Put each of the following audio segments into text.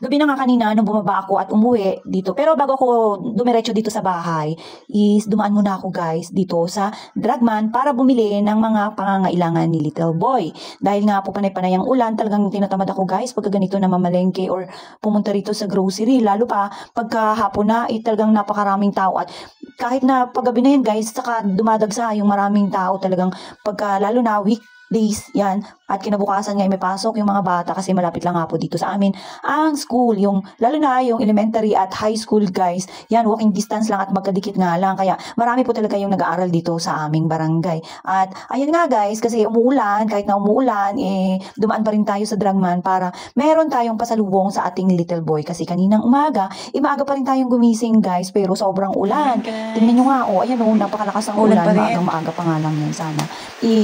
Gabi na nga kanina nung bumaba ako at umuwi dito. Pero bago ako dumiretso dito sa bahay, is dumaan muna ako guys dito sa Dragman para bumili ng mga pangangailangan ni Little Boy. Dahil nga po panay-panay ang ulan, talagang tinatamad ako guys pagka ganito na mamalengke or pumunta rito sa grocery. Lalo pa pagka hapon na, talagang napakaraming tao at kahit na paggabi na yan guys, saka dumadagsa yung maraming tao talagang pagka lalo na weekdays yan. At kinabukasan nga may pasok yung mga bata kasi malapit lang nga po dito sa amin ang school, yung lalo na yung elementary at high school guys. Yan, walking distance lang at magkadikit nga lang. Kaya marami po talaga yung nag-aaral dito sa aming barangay. At ayan nga guys, kasi umuulan, kahit na umuulan, dumaan pa rin tayo sa Dragman para meron tayong pasalubong sa ating Little Boy. Kasi kaninang umaga, maaga pa rin tayong gumising guys, pero sobrang ulan. Tingnan nyo nga, ayan napakalakas ng ulan. Maaga pa nga lang yan sana.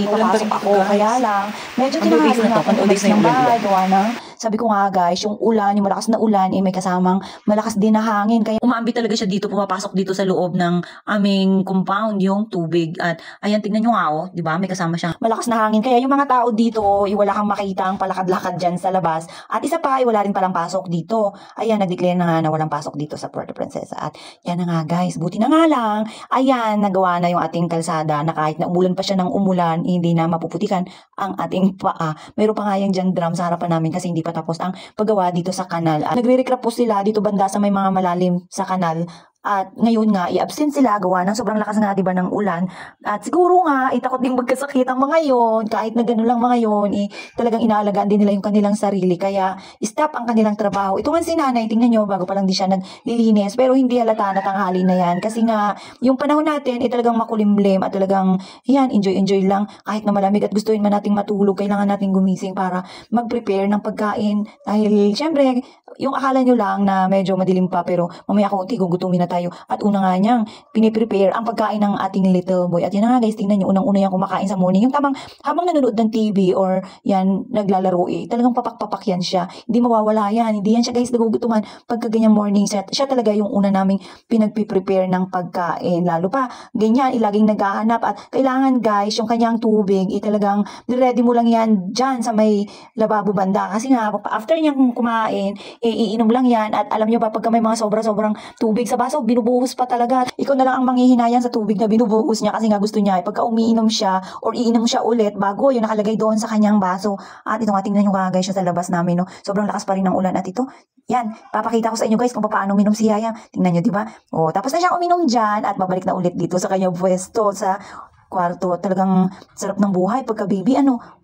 Papasok ako, kaya lang, medyo tinahali na ako ng bahay, gawa ng, sabi ko nga guys, yung ulan, yung malakas na ulan, may kasamang malakas din na hangin. Kaya umaambi talaga siya dito, pumapasok dito sa loob ng aming compound, yung tubig. At ayan, tingnan nyo nga di ba? May kasama siyang malakas na hangin. Kaya yung mga tao dito, wala kang makita ang palakad-lakad dyan sa labas. At isa pa, wala rin palang pasok dito. Ayan, nag-declare na nga na walang pasok dito sa Puerto Princesa. At yan na nga guys, buti na nga lang. Ayan, nagawa na yung ating kalsada na kahit na umulan pa siya ng umulan, hindi na mapuputikan ang ating paa. Meron pa nga yung dyan drum sa harapan namin kasi hindi pa tapos ang paggawa dito sa kanal. At nagre-recrap po sila dito banda sa may mga malalim sa kanal. At ngayon nga, i-absent sila gawa ng sobrang lakas nga diba ng ulan. At siguro nga, takot din magkasakit ang mga yon. Kahit na gano'n lang mga yon, talagang inaalagaan din nila yung kanilang sarili. Kaya, stop ang kanilang trabaho. Ito nga si nanay, tingnan nyo, bago pa lang di siya naglilinis. Pero hindi halata na tanghali na yan. Kasi nga, yung panahon natin, talagang makulimlim at talagang, yan, enjoy lang. Kahit na malamig at gustuin man nating matulog, kailangan nating gumising para mag-prepare ng pagkain. Dahil, syempre, yung akala nyo lang na medyo madilim pa, pero mamaya konti gugutumin na tayo. At una nga niyang piniprepare ang pagkain ng ating Little Boy. At yan nga guys, tingnan niyo, unang-una yan kumakain sa morning. Yung tamang habang nanonood ng TV or yan naglalaro talagang papak-papak yan siya. Hindi mawawala yan. Hindi yan siya guys nagugutuman pagka ganyan morning set. Siya talaga yung una naming pinagpiprepare ng pagkain. Lalo pa, ganyan, ilaging naghahanap. At kailangan guys, yung kanyang tubig, talagang ready mo lang yan dyan sa may lababo banda. Kasi nga, after niyang kumain, iinom lang yan. At alam niyo ba, pagka may mga sobra-sobrang tubig sa baso, binubuhos pa talaga. Ikaw na lang ang manghihinayan sa tubig na binubuhos niya kasi nga gusto niya pagka umiinom siya or iinom siya ulit bago yung nakalagay doon sa kanyang baso. At ito nga, tingnan nyo nga guys siya sa labas namin. Sobrang lakas pa rin ng ulan. At ito, yan, papakita ko sa inyo guys kung paano uminom si Yaya. Tingnan nyo, diba? Tapos na siya uminom dyan at babalik na ulit dito sa kanyang pwesto sa kwarto. Talagang sarap ng buhay pagka baby,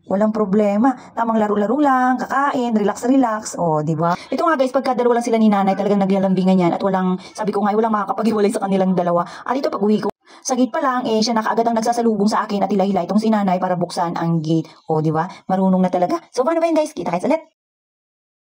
walang problema. Tamang laro-laro lang, kakain, relax-relax. Di ba? Ito nga guys, pagka dalawa lang sila ni nanay, talagang naglalambingan yan at walang, sabi ko nga, walang makakapag-iwalay sa kanilang dalawa. At ito pag uwi ko, sa gate pa lang, siya na kaagad ang nagsasalubong sa akin at hila-hila itong si nanay para buksan ang gate. Di ba? Marunong na talaga. So, paano ba yun guys? Kita-kits ulit.